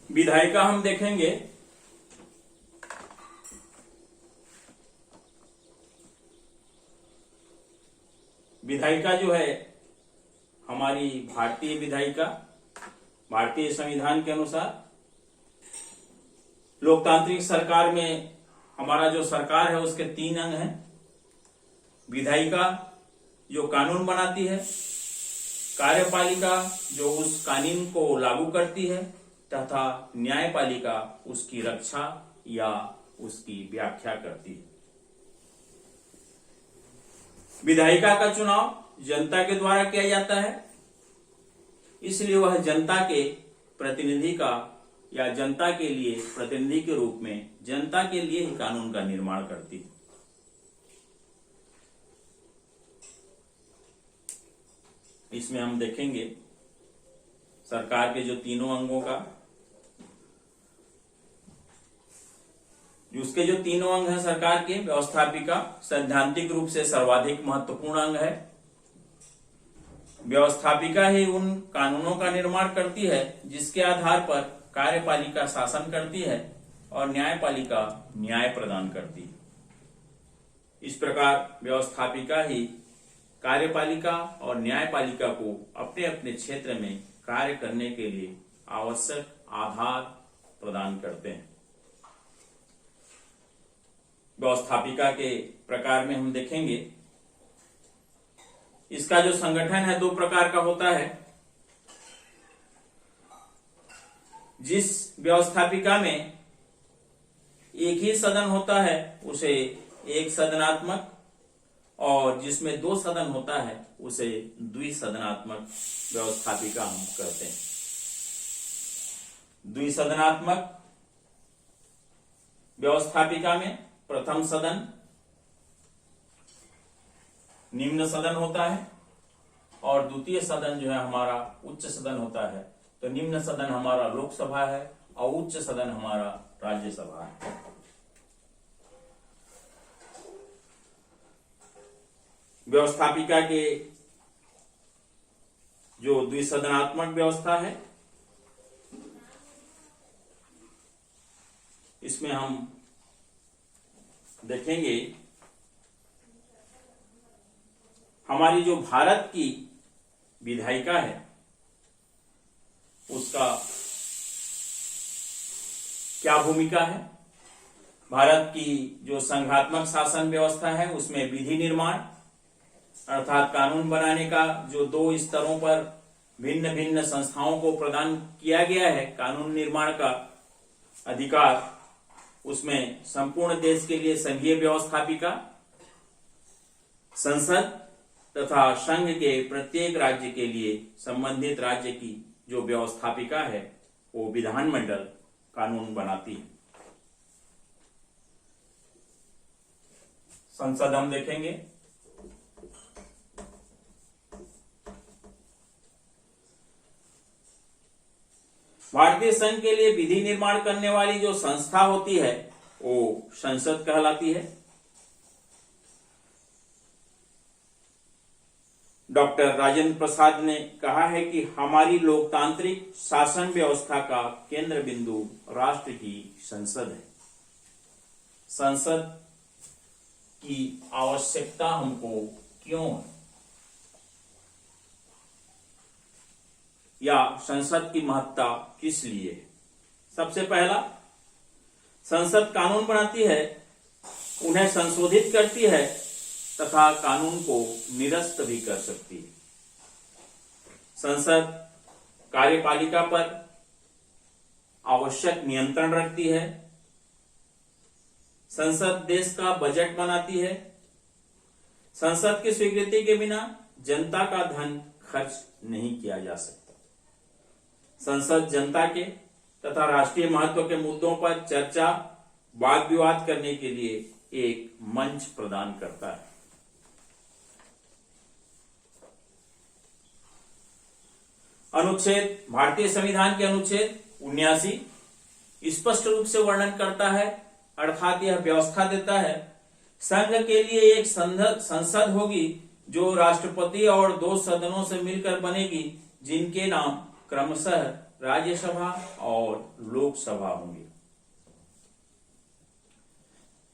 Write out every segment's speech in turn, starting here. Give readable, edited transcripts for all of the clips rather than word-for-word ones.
विधायिका हम देखेंगे। विधायिका जो है हमारी भारतीय विधायिका, भारतीय संविधान के अनुसार लोकतांत्रिक सरकार में हमारा जो सरकार है उसके 3 अंग हैं। विधायिका जो कानून बनाती है, कार्यपालिका जो उस कानून को लागू करती है, तथा न्यायपालिका उसकी रक्षा या उसकी व्याख्या करती है। विधायिका का चुनाव जनता के द्वारा किया जाता है, इसलिए वह जनता के प्रतिनिधि का या जनता के लिए प्रतिनिधि के रूप में जनता के लिए ही कानून का निर्माण करती है। इसमें हम देखेंगे सरकार के जो 3 अंगों का, उसके जो 3 अंग हैं सरकार के। व्यवस्थापिका सैद्धांतिक रूप से सर्वाधिक महत्वपूर्ण अंग है। व्यवस्थापिका ही उन कानूनों का निर्माण करती है जिसके आधार पर कार्यपालिका शासन करती है और न्यायपालिका न्याय प्रदान करती है। इस प्रकार व्यवस्थापिका ही कार्यपालिका और न्यायपालिका को अपने अपने क्षेत्र में कार्य करने के लिए आवश्यक आधार प्रदान करते हैं। व्यवस्थापिका के प्रकार में हम देखेंगे, इसका जो संगठन है 2 प्रकार का होता है। जिस व्यवस्थापिका में एक ही सदन होता है उसे एक सदनात्मक, और जिसमें 2 सदन होता है उसे द्विसदनात्मक व्यवस्थापिका हम कहते हैं। द्विसदनात्मक व्यवस्थापिका में प्रथम सदन निम्न सदन होता है और द्वितीय सदन जो है हमारा उच्च सदन होता है। तो निम्न सदन हमारा लोकसभा है और उच्च सदन हमारा राज्यसभा है। व्यवस्थापिका के जो द्विसदनात्मक व्यवस्था है, इसमें हम देखेंगे हमारी जो भारत की विधायिका है उसका क्या भूमिका है। भारत की जो संघात्मक शासन व्यवस्था है उसमें विधि निर्माण अर्थात कानून बनाने का जो 2 स्तरों पर भिन्न भिन्न संस्थाओं को प्रदान किया गया है कानून निर्माण का अधिकार, उसमें संपूर्ण देश के लिए संघीय व्यवस्थापिका, संसद तथा संघ के प्रत्येक राज्य के लिए संबंधित राज्य की जो व्यवस्थापिका है वो विधानमंडल कानून बनाती है। संसद हम देखेंगे। भारतीय संघ के लिए विधि निर्माण करने वाली जो संस्था होती है वो संसद कहलाती है। डॉक्टर राजेंद्र प्रसाद ने कहा है कि हमारी लोकतांत्रिक शासन व्यवस्था का केंद्र बिंदु राष्ट्र की संसद है। संसद की आवश्यकता हमको क्यों है, या संसद की महत्ता किस लिए है। सबसे पहला, संसद कानून बनाती है, उन्हें संशोधित करती है तथा कानून को निरस्त भी कर सकती है। संसद कार्यपालिका पर आवश्यक नियंत्रण रखती है। संसद देश का बजट बनाती है। संसद की स्वीकृति के बिना जनता का धन खर्च नहीं किया जा सकता। संसद जनता के तथा राष्ट्रीय महत्व के मुद्दों पर चर्चा वाद विवाद करने के लिए एक मंच प्रदान करता है। अनुच्छेद, भारतीय संविधान के अनुच्छेद 79 स्पष्ट रूप से वर्णन करता है, अर्थात यह व्यवस्था देता है संघ के लिए एक संसद होगी जो राष्ट्रपति और 2 सदनों से मिलकर बनेगी, जिनके नाम क्रमशः राज्यसभा और लोकसभा होंगे।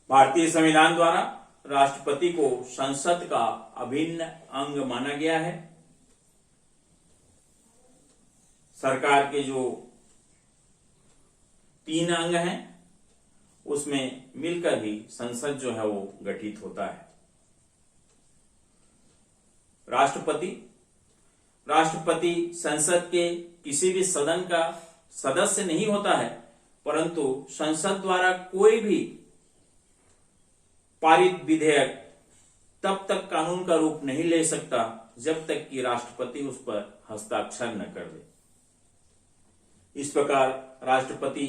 भारतीय संविधान द्वारा राष्ट्रपति को संसद का अभिन्न अंग माना गया है। सरकार के जो 3 अंग हैं उसमें मिलकर ही संसद जो है वो गठित होता है। राष्ट्रपति संसद के किसी भी सदन का सदस्य नहीं होता है, परंतु संसद द्वारा कोई भी पारित विधेयक तब तक कानून का रूप नहीं ले सकता जब तक कि राष्ट्रपति उस पर हस्ताक्षर न कर दे। इस प्रकार राष्ट्रपति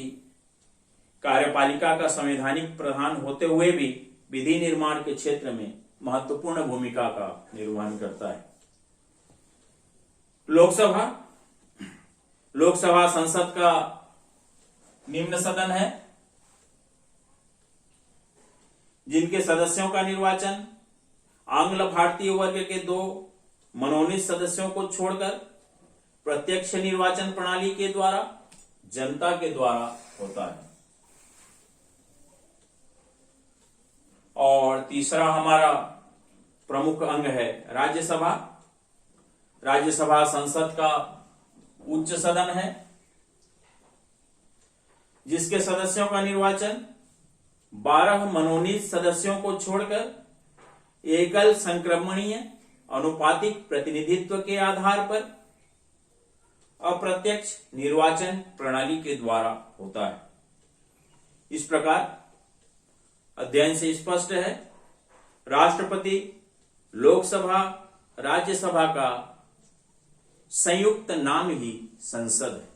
कार्यपालिका का संवैधानिक प्रधान होते हुए भी विधि निर्माण के क्षेत्र में महत्वपूर्ण भूमिका का निर्वहन करता है। लोकसभा संसद का निम्न सदन है, जिनके सदस्यों का निर्वाचन आंग्ल भारतीय वर्ग के 2 मनोनीत सदस्यों को छोड़कर प्रत्यक्ष निर्वाचन प्रणाली के द्वारा जनता के द्वारा होता है। और तीसरा हमारा प्रमुख अंग है राज्यसभा। राज्यसभा संसद का उच्च सदन है, जिसके सदस्यों का निर्वाचन 12 मनोनीत सदस्यों को छोड़कर एकल संक्रमणीय अनुपातिक प्रतिनिधित्व के आधार पर अप्रत्यक्ष निर्वाचन प्रणाली के द्वारा होता है। इस प्रकार अध्ययन से स्पष्ट है, राष्ट्रपति लोकसभा राज्यसभा का संयुक्त नाम ही संसद है।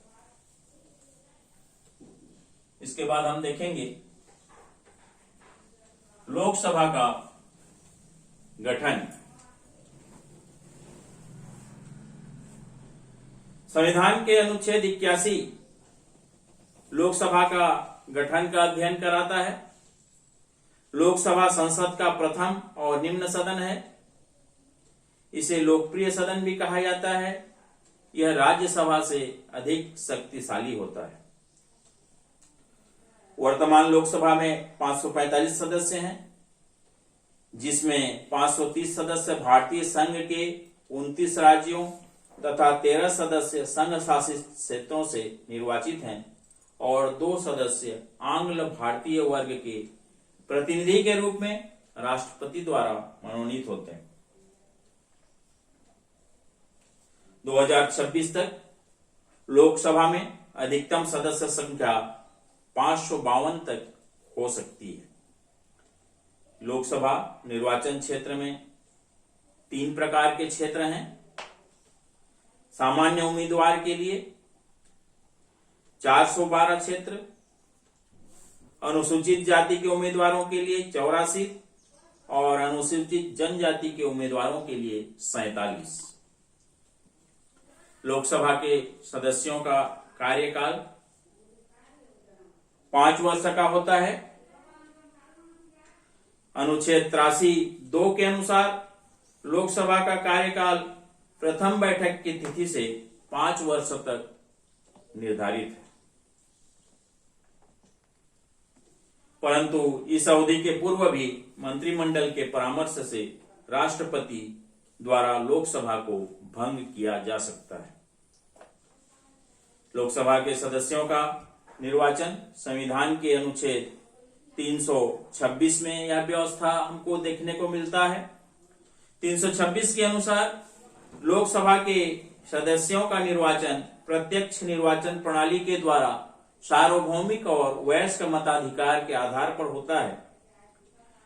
इसके बाद हम देखेंगे लोकसभा का गठन। संविधान के अनुच्छेद 81 लोकसभा का गठन का अध्ययन कराता है। लोकसभा संसद का प्रथम और निम्न सदन है। इसे लोकप्रिय सदन भी कहा जाता है। यह राज्यसभा से अधिक शक्तिशाली होता है। वर्तमान लोकसभा में 545 सदस्य हैं, जिसमें 530 सदस्य भारतीय संघ के 29 राज्यों तथा 13 सदस्य संघ शासित क्षेत्रों से निर्वाचित हैं और 2 सदस्य आंग्ल भारतीय वर्ग के प्रतिनिधि के रूप में राष्ट्रपति द्वारा मनोनीत होते हैं। 2026 तक लोकसभा में अधिकतम सदस्य संख्या 552 तक हो सकती है। लोकसभा निर्वाचन क्षेत्र में 3 प्रकार के क्षेत्र हैं। सामान्य उम्मीदवार के लिए 412 क्षेत्र, अनुसूचित जाति के उम्मीदवारों के लिए 84 और अनुसूचित जनजाति के उम्मीदवारों के लिए 47। लोकसभा के सदस्यों का कार्यकाल 5 वर्ष का होता है। अनुच्छेद 83(2) के अनुसार लोकसभा का कार्यकाल प्रथम बैठक की तिथि से 5 वर्ष तक निर्धारित है, परंतु इस अवधि के पूर्व भी मंत्रिमंडल के परामर्श से राष्ट्रपति द्वारा लोकसभा को भंग किया जा सकता है। लोकसभा के सदस्यों का निर्वाचन संविधान के अनुच्छेद 326 में यह व्यवस्था हमको देखने को मिलता है। 326 के अनुसार लोकसभा के सदस्यों का निर्वाचन प्रत्यक्ष निर्वाचन प्रणाली के द्वारा सार्वभौमिक और वयस्क मताधिकार के आधार पर होता है।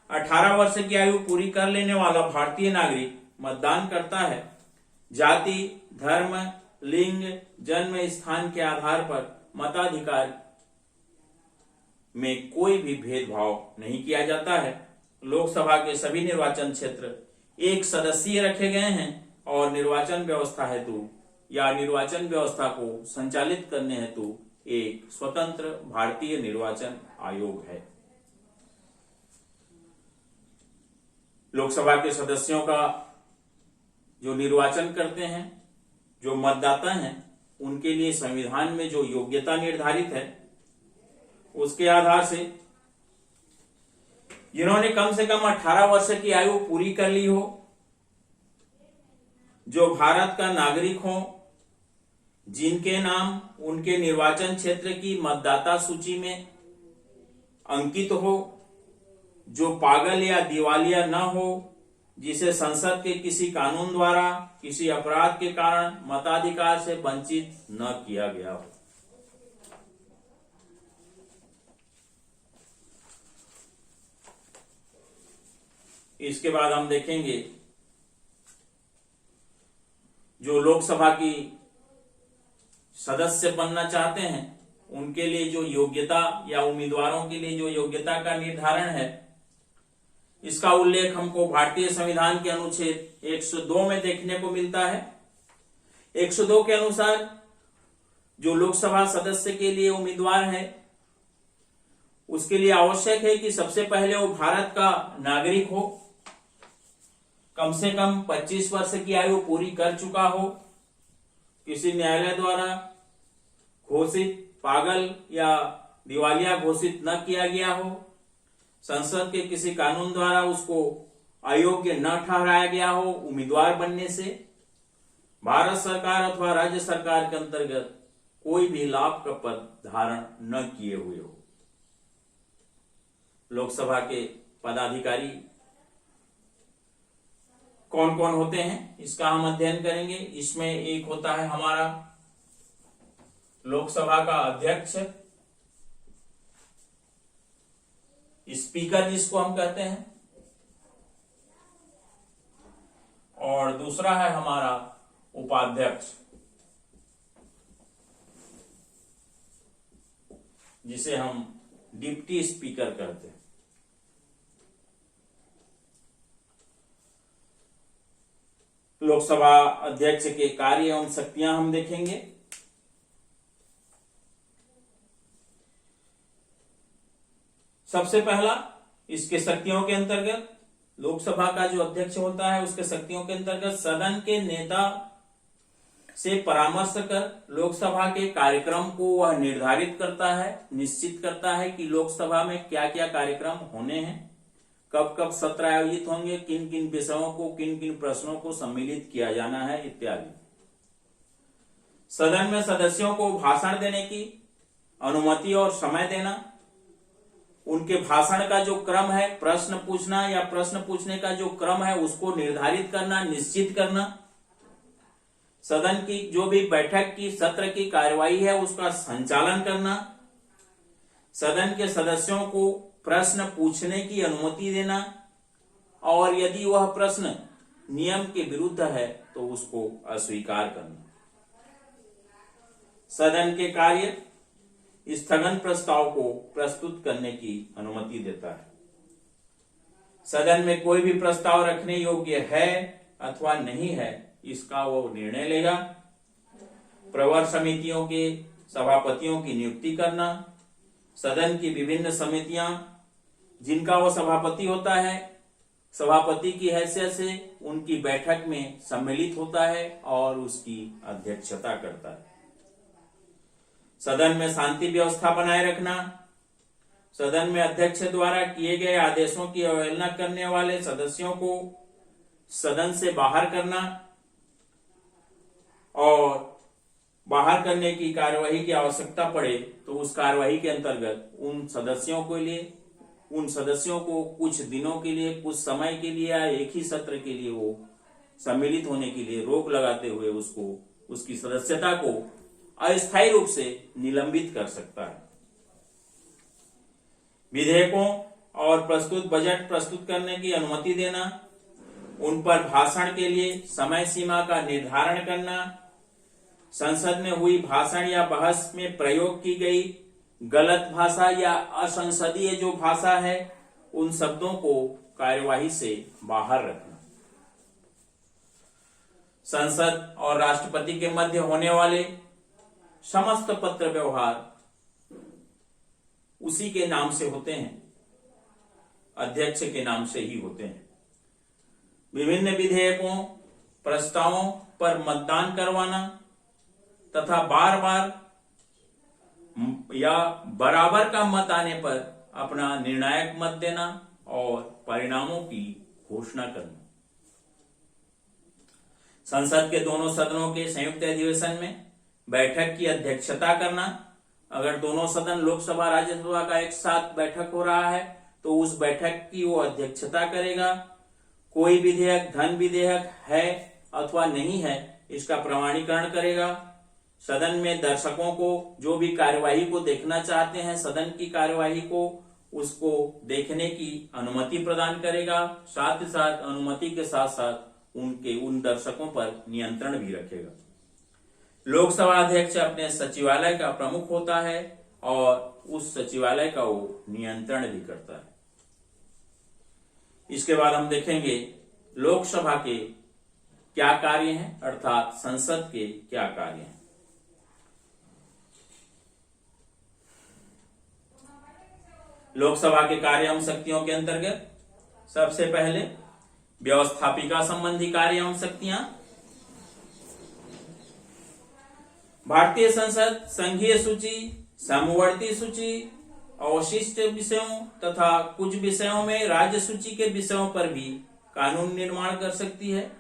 18 वर्ष की आयु पूरी कर लेने वाला भारतीय नागरिक मतदान करता है। जाति, धर्म, लिंग, जन्म स्थान के आधार पर मताधिकार में कोई भी भेदभाव नहीं किया जाता है। लोकसभा के सभी निर्वाचन क्षेत्र एक सदस्यीय रखे गए हैं और निर्वाचन व्यवस्था हेतु या निर्वाचन व्यवस्था को संचालित करने हेतु एक स्वतंत्र भारतीय निर्वाचन आयोग है। लोकसभा के सदस्यों का जो निर्वाचन करते हैं, जो मतदाता हैं, उनके लिए संविधान में जो योग्यता निर्धारित है उसके आधार से जिन्होंने कम से कम 18 वर्ष की आयु पूरी कर ली हो, जो भारत का नागरिक हो, जिनके नाम उनके निर्वाचन क्षेत्र की मतदाता सूची में अंकित हो, जो पागल या दिवालिया न हो, जिसे संसद के किसी कानून द्वारा किसी अपराध के कारण मताधिकार से वंचित न किया गया हो। इसके बाद हम देखेंगे जो लोकसभा की सदस्य बनना चाहते हैं उनके लिए जो योग्यता या उम्मीदवारों के लिए जो योग्यता का निर्धारण है, इसका उल्लेख हमको भारतीय संविधान के अनुच्छेद 102 में देखने को मिलता है। 102 के अनुसार जो लोकसभा सदस्य के लिए उम्मीदवार है उसके लिए आवश्यक है कि सबसे पहले वो भारत का नागरिक हो, कम से कम 25 वर्ष की आयु पूरी कर चुका हो, किसी न्यायालय द्वारा घोषित पागल या दिवालिया घोषित न किया गया हो, संसद के किसी कानून द्वारा उसको अयोग्य न ठहराया गया हो उम्मीदवार बनने से, भारत सरकार अथवा राज्य सरकार के अंतर्गत कोई भी लाभ का पद धारण न किए हुए हो। लोकसभा के पदाधिकारी कौन कौन होते हैं इसका हम अध्ययन करेंगे। इसमें एक होता है हमारा लोकसभा का अध्यक्ष, स्पीकर जिसको हम कहते हैं, और दूसरा है हमारा उपाध्यक्ष जिसे हम डिप्टी स्पीकर कहते हैं। लोकसभा अध्यक्ष के कार्य एवं शक्तियां हम देखेंगे। सबसे पहला इसके शक्तियों के अंतर्गत लोकसभा का जो अध्यक्ष होता है उसके शक्तियों के अंतर्गत सदन के नेता से परामर्श कर लोकसभा के कार्यक्रम को वह निर्धारित करता है, निश्चित करता है कि लोकसभा में क्या क्या कार्यक्रम होने हैं, कब कब सत्र आयोजित होंगे, किन किन विषयों को, किन किन प्रश्नों को सम्मिलित किया जाना है इत्यादि। सदन में सदस्यों को भाषण देने की अनुमति और समय देना, उनके भाषण का जो क्रम है, प्रश्न पूछना या प्रश्न पूछने का जो क्रम है उसको निर्धारित करना, निश्चित करना, सदन की जो भी बैठक की सत्र की कार्यवाही है उसका संचालन करना, सदन के सदस्यों को प्रश्न पूछने की अनुमति देना, और यदि वह प्रश्न नियम के विरुद्ध है तो उसको अस्वीकार करना। सदन के कार्य स्थगन प्रस्ताव को प्रस्तुत करने की अनुमति देता है। सदन में कोई भी प्रस्ताव रखने योग्य है अथवा नहीं है इसका वो निर्णय लेगा। प्रवर समितियों के सभापतियों की नियुक्ति करना, सदन की विभिन्न समितियां जिनका वो सभापति होता है, सभापति की हैसियत से उनकी बैठक में सम्मिलित होता है और उसकी अध्यक्षता करता है। सदन में शांति व्यवस्था बनाए रखना, सदन में अध्यक्ष द्वारा किए गए आदेशों की अवहेलना करने वाले सदस्यों को सदन से बाहर करना, और बाहर करने की कार्यवाही की आवश्यकता पड़े तो उस कार्यवाही के अंतर्गत उन सदस्यों को कुछ दिनों के लिए, कुछ समय के लिए या एक ही सत्र के लिए वो सम्मिलित होने के लिए रोक लगाते हुए उसको, उसकी सदस्यता को अस्थायी रूप से निलंबित कर सकता है। विधेयकों और प्रस्तुत बजट प्रस्तुत करने की अनुमति देना, उन पर भाषण के लिए समय सीमा का निर्धारण करना, संसद में हुई भाषण या बहस में प्रयोग की गई गलत भाषा या असंसदीय जो भाषा है उन शब्दों को कार्यवाही से बाहर रखना। संसद और राष्ट्रपति के मध्य होने वाले समस्त पत्र व्यवहार उसी के नाम से होते हैं, अध्यक्ष के नाम से ही होते हैं। विभिन्न विधेयकों, प्रस्तावों पर मतदान करवाना, तथा बार बार या बराबर का मत आने पर अपना निर्णायक मत देना और परिणामों की घोषणा करना। संसद के दोनों सदनों के संयुक्त अधिवेशन में बैठक की अध्यक्षता करना। अगर दोनों सदन लोकसभा राज्यसभा का एक साथ बैठक हो रहा है तो उस बैठक की वो अध्यक्षता करेगा। कोई विधेयक धन विधेयक है अथवा नहीं है इसका प्रमाणीकरण करेगा। सदन में दर्शकों को जो भी कार्यवाही को देखना चाहते हैं, सदन की कार्यवाही को, उसको देखने की अनुमति प्रदान करेगा। साथ ही साथ अनुमति के साथ साथ उन दर्शकों पर नियंत्रण भी रखेगा। लोकसभा अध्यक्ष अपने सचिवालय का प्रमुख होता है और उस सचिवालय का वो नियंत्रण भी करता है। इसके बाद हम देखेंगे लोकसभा के क्या कार्य हैं, अर्थात संसद के क्या कार्य हैं। लोकसभा के कार्य एवं शक्तियों के अंतर्गत सबसे पहले व्यवस्थापिका संबंधी कार्य एवं शक्तियां। भारतीय संसद संघीय सूची, समवर्ती सूची, अवशिष्ट विषयों तथा कुछ विषयों में राज्य सूची के विषयों पर भी कानून निर्माण कर सकती है।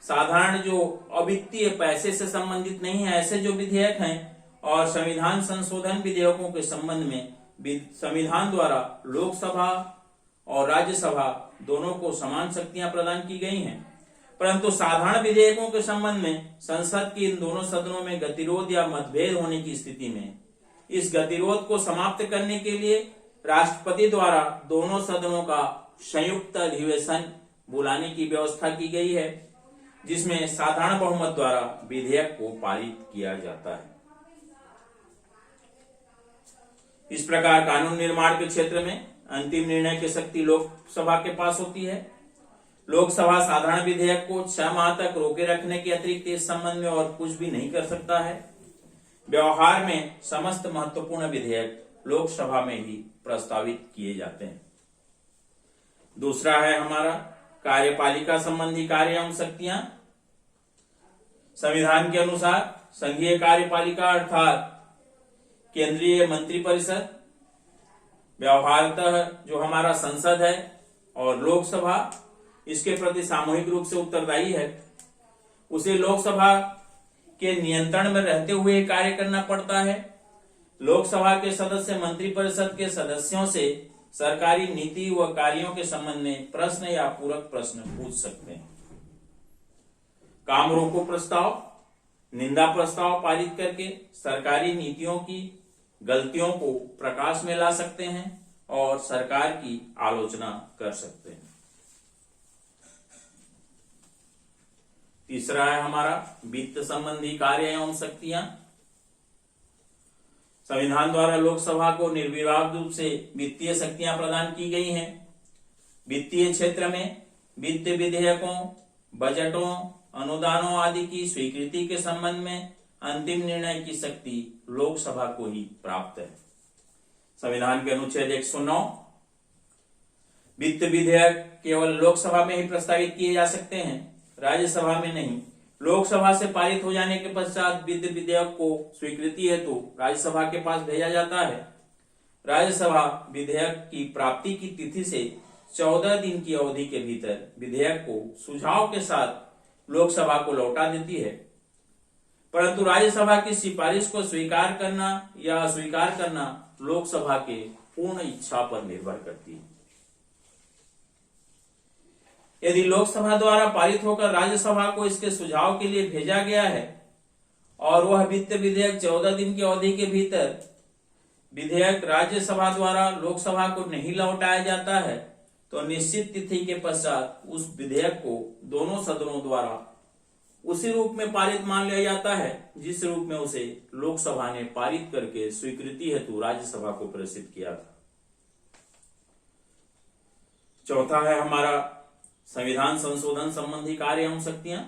साधारण जो अवित्तीय पैसे से संबंधित नहीं है ऐसे जो विधेयक हैं और संविधान संशोधन विधेयकों के संबंध में संविधान द्वारा लोकसभा और राज्यसभा दोनों को समान शक्तियां प्रदान की गई हैं। परंतु साधारण विधेयकों के संबंध में संसद के इन दोनों सदनों में गतिरोध या मतभेद होने की स्थिति में इस गतिरोध को समाप्त करने के लिए राष्ट्रपति द्वारा दोनों सदनों का संयुक्त अधिवेशन बुलाने की व्यवस्था की गई है, जिसमें साधारण बहुमत द्वारा विधेयक को पारित किया जाता है। इस प्रकार कानून निर्माण के क्षेत्र में अंतिम निर्णय की शक्ति लोकसभा के पास होती है। लोकसभा साधारण विधेयक को 6 माह तक रोके रखने के अतिरिक्त इस संबंध में और कुछ भी नहीं कर सकता है। व्यवहार में समस्त महत्वपूर्ण विधेयक लोकसभा में ही प्रस्तावित किए जाते हैं। दूसरा है हमारा कार्यपालिका संबंधी कार्य एवं शक्तियां। संविधान के अनुसार संघीय कार्यपालिका अर्थात केंद्रीय मंत्रिपरिषद, व्यवहारतः जो हमारा संसद है और लोकसभा इसके प्रति सामूहिक रूप से उत्तरदायी है, उसे लोकसभा के नियंत्रण में रहते हुए कार्य करना पड़ता है। लोकसभा के सदस्य मंत्रिपरिषद के सदस्यों से सरकारी नीति व कार्यों के संबंध में प्रश्न या पूरक प्रश्न पूछ सकते हैं। काम रोको प्रस्ताव, निंदा प्रस्ताव पारित करके सरकारी नीतियों की गलतियों को प्रकाश में ला सकते हैं और सरकार की आलोचना कर सकते हैं। तीसरा है हमारा वित्त संबंधी कार्य एवं शक्तियां। संविधान द्वारा लोकसभा को निर्विवाद रूप से वित्तीय शक्तियां प्रदान की गई हैं। वित्तीय क्षेत्र में वित्त विधेयकों, बजटों, अनुदानों आदि की स्वीकृति के संबंध में अंतिम निर्णय की शक्ति लोकसभा को ही प्राप्त है। संविधान के अनुच्छेद 109 वित्त विधेयक केवल लोकसभा में ही प्रस्तावित किए जा सकते हैं, राज्यसभा में नहीं। लोकसभा से पारित हो जाने के पश्चात वित्त विधेयक को स्वीकृति हेतु राज्यसभा के पास भेजा जाता है। राज्यसभा विधेयक की प्राप्ति की तिथि से 14 दिन की अवधि के भीतर विधेयक को सुझाव के साथ लोकसभा को लौटा देती है। परंतु राज्यसभा की सिफारिश को स्वीकार करना या अस्वीकार करना लोकसभा के पूर्ण इच्छा पर निर्भर करती है। यदि लोकसभा द्वारा पारित होकर राज्यसभा को इसके सुझाव के लिए भेजा गया है और वह वित्त विधेयक 14 दिन की अवधि के भीतर विधेयक राज्यसभा द्वारा लोकसभा को नहीं लौटाया जाता है, तो निश्चित तिथि के पश्चात उस विधेयक को दोनों सदनों द्वारा उसी रूप में पारित मान लिया जाता है जिस रूप में उसे लोकसभा ने पारित करके स्वीकृति हेतु राज्यसभा को प्रेषित किया था। चौथा है हमारा संविधान संशोधन संबंधी कार्य एवं शक्तियां।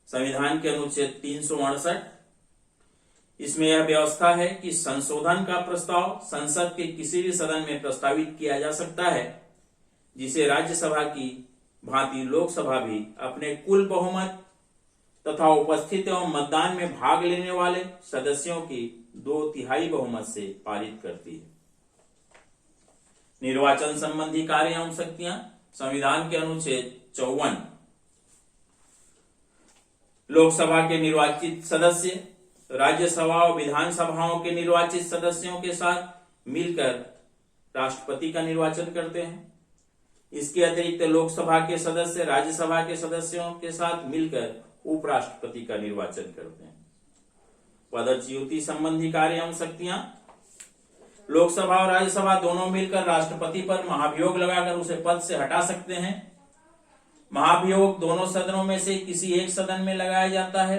संविधान के अनुच्छेद 368 इसमें यह व्यवस्था है कि संशोधन का प्रस्ताव संसद के किसी भी सदन में प्रस्तावित किया जा सकता है, जिसे राज्यसभा की भांति लोकसभा भी अपने कुल बहुमत तथा उपस्थित एवं मतदान में भाग लेने वाले सदस्यों की 2/3 बहुमत से पारित करती है। निर्वाचन संबंधी कार्य एवं शक्तियां संविधान के अनुच्छेद 54 लोकसभा के निर्वाचित सदस्य राज्यसभा और विधानसभाओं के निर्वाचित सदस्यों के साथ मिलकर राष्ट्रपति का निर्वाचन करते हैं। इसके अतिरिक्त लोकसभा के सदस्य राज्यसभा के सदस्यों के साथ मिलकर उपराष्ट्रपति का निर्वाचन करते हैं। पदच्युति संबंधी कार्य एवं शक्तियां लोकसभा और राज्यसभा दोनों मिलकर राष्ट्रपति पर महाभियोग लगाकर उसे पद से हटा सकते हैं। महाभियोग दोनों सदनों में से किसी एक सदन में लगाया जाता है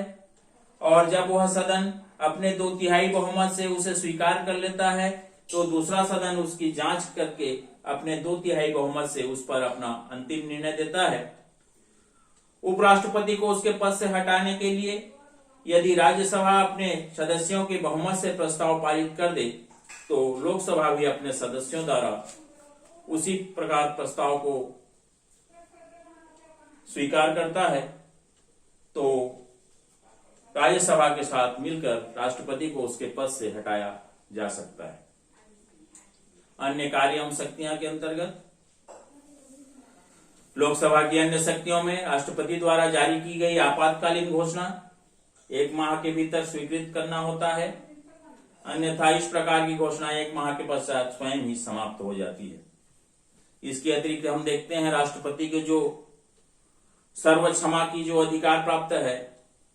और जब वह सदन अपने 2/3 बहुमत से उसे स्वीकार कर लेता है तो दूसरा सदन उसकी जांच करके अपने 2/3 बहुमत से उस पर अपना अंतिम निर्णय देता है। उपराष्ट्रपति को उसके पद से हटाने के लिए यदि राज्यसभा अपने सदस्यों के बहुमत से प्रस्ताव पारित कर दे तो लोकसभा भी अपने सदस्यों द्वारा उसी प्रकार प्रस्ताव को स्वीकार करता है तो राज्यसभा के साथ मिलकर राष्ट्रपति को उसके पद से हटाया जा सकता है। अन्य कार्य एवं शक्तियां के अंतर्गत लोकसभा की अन्य शक्तियों में राष्ट्रपति द्वारा जारी की गई आपातकालीन घोषणा 1 माह के भीतर स्वीकृत करना होता है, अन्यथा इस प्रकार की घोषणा 1 माह के पश्चात स्वयं ही समाप्त हो जाती है। इसके अतिरिक्त हम देखते हैं राष्ट्रपति के जो सर्व क्षमा की जो अधिकार प्राप्त है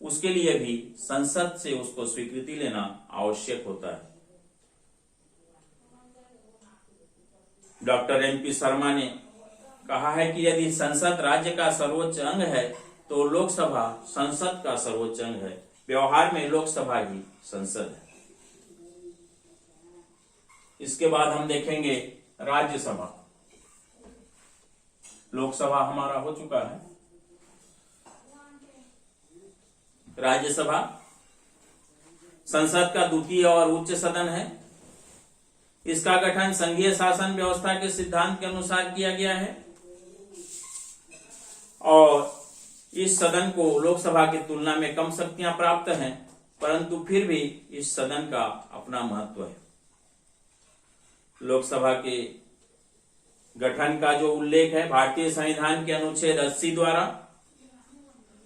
उसके लिए भी संसद से उसको स्वीकृति लेना आवश्यक होता है। डॉक्टर MP शर्मा ने कहा है कि यदि संसद राज्य का सर्वोच्च अंग है तो लोकसभा संसद का सर्वोच्च अंग है। व्यवहार में लोकसभा ही संसद है। इसके बाद हम देखेंगे राज्यसभा। लोकसभा हमारा हो चुका है। राज्यसभा संसद का द्वितीय और उच्च सदन है। इसका गठन संघीय शासन व्यवस्था के सिद्धांत के अनुसार किया गया है और इस सदन को लोकसभा की तुलना में कम शक्तियां प्राप्त हैं, परंतु फिर भी इस सदन का अपना महत्व है। लोकसभा के गठन का जो उल्लेख है भारतीय संविधान के अनुच्छेद 80 द्वारा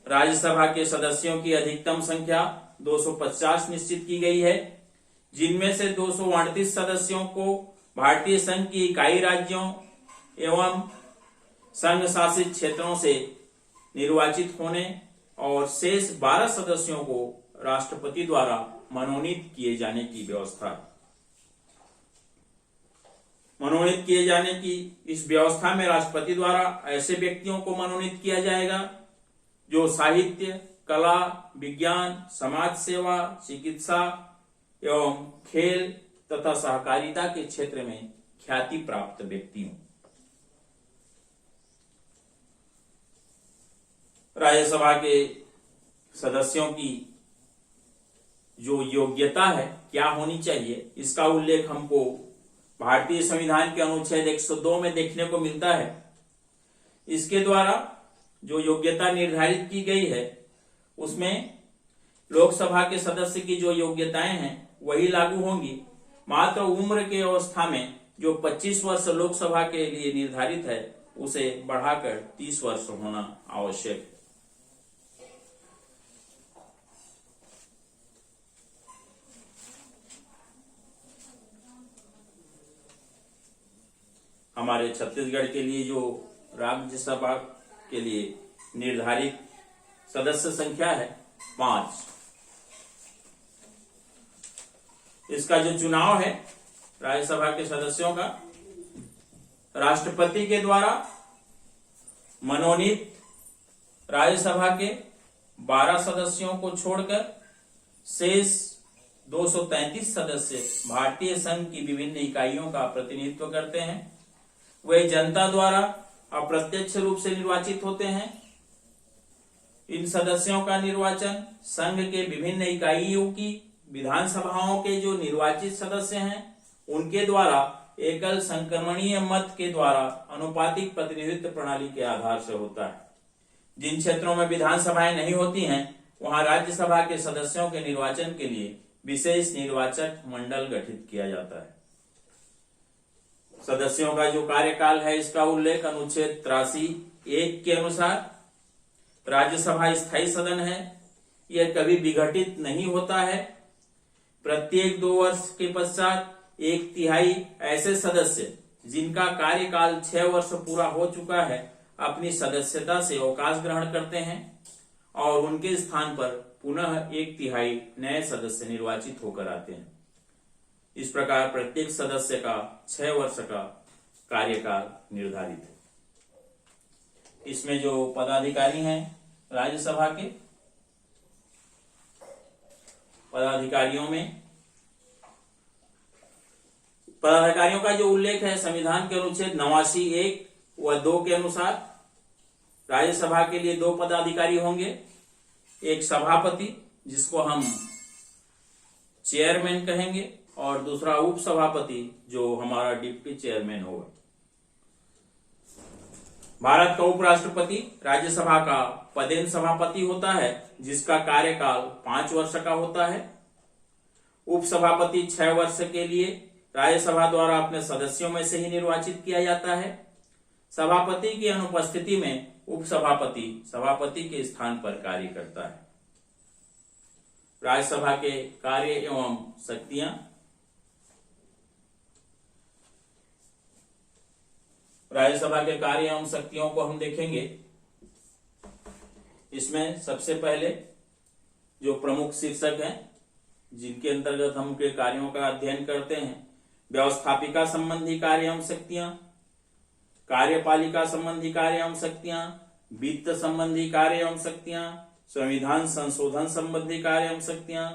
राज्यसभा के सदस्यों की अधिकतम संख्या 250 निश्चित की गई है, जिनमें से 238 सदस्यों को भारतीय संघ की इकाई राज्यों एवं संघ शासित क्षेत्रों से निर्वाचित होने और शेष 12 सदस्यों को राष्ट्रपति द्वारा मनोनीत किए जाने की व्यवस्था है। मनोनीत किए जाने की इस व्यवस्था में राष्ट्रपति द्वारा ऐसे व्यक्तियों को मनोनीत किया जाएगा जो साहित्य, कला, विज्ञान, समाज सेवा, चिकित्सा एवं खेल तथा सहकारिता के क्षेत्र में ख्याति प्राप्त व्यक्ति हों। राज्यसभा के सदस्यों की जो योग्यता है क्या होनी चाहिए, इसका उल्लेख हमको भारतीय संविधान के अनुच्छेद 102 में देखने को मिलता है। इसके द्वारा जो योग्यता निर्धारित की गई है उसमें लोकसभा के सदस्य की जो योग्यताएं हैं वही लागू होंगी। मात्र उम्र के अवस्था में जो 25 वर्ष लोकसभा के लिए निर्धारित है उसे बढ़ाकर 30 वर्ष होना आवश्यक है। हमारे छत्तीसगढ़ के लिए जो राज्यसभा के लिए निर्धारित सदस्य संख्या है 5। इसका जो चुनाव है राज्यसभा के सदस्यों का राष्ट्रपति के द्वारा मनोनीत राज्यसभा के 12 सदस्यों को छोड़कर शेष 233 सदस्य भारतीय संघ की विभिन्न इकाइयों का प्रतिनिधित्व करते हैं। वे जनता द्वारा अप्रत्यक्ष रूप से निर्वाचित होते हैं। इन सदस्यों का निर्वाचन संघ के विभिन्न इकाइयों की विधानसभाओं के जो निर्वाचित सदस्य हैं उनके द्वारा एकल संक्रमणीय मत के द्वारा अनुपातिक प्रतिनिधित्व प्रणाली के आधार से होता है। जिन क्षेत्रों में विधानसभाएं नहीं होती हैं वहां राज्यसभा के सदस्यों के निर्वाचन के लिए विशेष निर्वाचक मंडल गठित किया जाता है। सदस्यों का जो कार्यकाल है इसका उल्लेख अनुच्छेद 83(1) के अनुसार राज्यसभा स्थायी सदन है। यह कभी विघटित नहीं होता है। प्रत्येक 2 वर्ष के पश्चात 1/3 ऐसे सदस्य जिनका कार्यकाल 6 वर्ष पूरा हो चुका है अपनी सदस्यता से अवकाश ग्रहण करते हैं और उनके स्थान पर पुनः 1/3 नए सदस्य निर्वाचित होकर आते हैं। इस प्रकार प्रत्येक सदस्य का 6 वर्ष का कार्यकाल निर्धारित है। इसमें जो पदाधिकारी हैं राज्यसभा के, पदाधिकारियों का जो उल्लेख है संविधान के अनुच्छेद 89(1) व 2 के अनुसार राज्यसभा के लिए 2 पदाधिकारी होंगे। एक सभापति जिसको हम चेयरमैन कहेंगे और दूसरा उपसभापति जो हमारा डिप्टी चेयरमैन होगा। भारत का उपराष्ट्रपति राज्यसभा का पदेन सभापति होता है जिसका कार्यकाल 5 वर्ष का होता है। उपसभापति 6 वर्ष के लिए राज्यसभा द्वारा अपने सदस्यों में से ही निर्वाचित किया जाता है। सभापति की अनुपस्थिति में उपसभापति सभापति के स्थान पर कार्य करता है। राज्यसभा के कार्य एवं शक्तियां। राज्यसभा के कार्य एवं शक्तियों को हम देखेंगे। इसमें सबसे पहले जो प्रमुख शीर्षक हैं जिनके अंतर्गत हम के कार्यों का अध्ययन करते हैं, व्यवस्थापिका संबंधी कार्य एवं शक्तियां, कार्यपालिका संबंधी कार्य एवं शक्तियां, वित्त संबंधी कार्य एवं शक्तियां, संविधान संशोधन संबंधी कार्य एवं शक्तियां,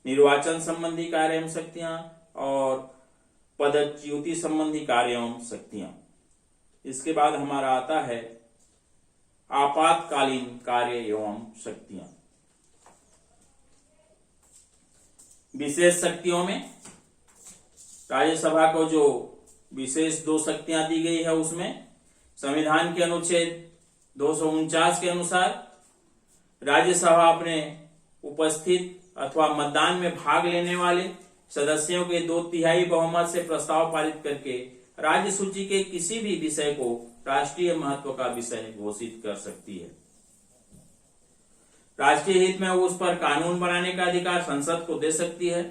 निर्वाचन संबंधी कार्य एवं शक्तियां और पदच्युति संबंधी कार्य एवं शक्तियां। इसके बाद हमारा आता है आपातकालीन कार्य एवं शक्तियां। विशेष शक्तियों में राज्यसभा को जो विशेष 2 शक्तियां दी गई है उसमें संविधान के अनुच्छेद 249 के अनुसार राज्यसभा अपने उपस्थित अथवा मतदान में भाग लेने वाले सदस्यों के 2/3 बहुमत से प्रस्ताव पारित करके राज्य सूची के किसी भी विषय को राष्ट्रीय महत्व का विषय घोषित कर सकती है। राष्ट्रीय हित में उस पर कानून बनाने का अधिकार संसद को दे सकती है।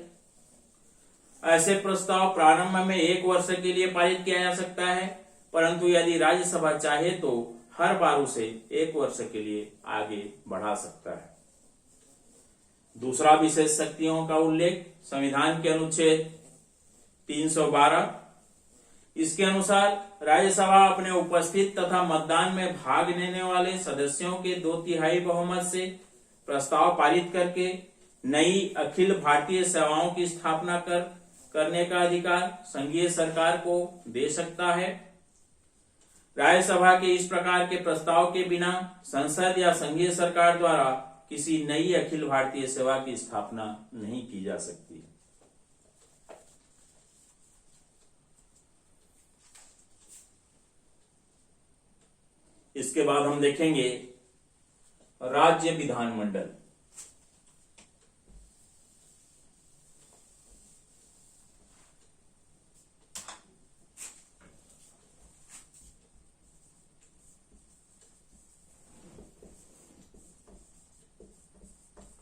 ऐसे प्रस्ताव प्रारंभ में 1 वर्ष के लिए पारित किया जा सकता है, परंतु यदि राज्यसभा चाहे तो हर बार उसे 1 वर्ष के लिए आगे बढ़ा सकता है। दूसरा विशेष शक्तियों का उल्लेख संविधान के अनुच्छेद 312। इसके अनुसार राज्यसभा अपने उपस्थित तथा मतदान में भाग लेने वाले सदस्यों के 2/3 बहुमत से प्रस्ताव पारित करके नई अखिल भारतीय सेवाओं की स्थापना करने का अधिकार संघीय सरकार को दे सकता है। राज्यसभा के इस प्रकार के प्रस्ताव के बिना संसद या संघीय सरकार द्वारा किसी नई अखिल भारतीय सेवा की स्थापना नहीं की जा सकती। इसके बाद हम देखेंगे राज्य विधानमंडल।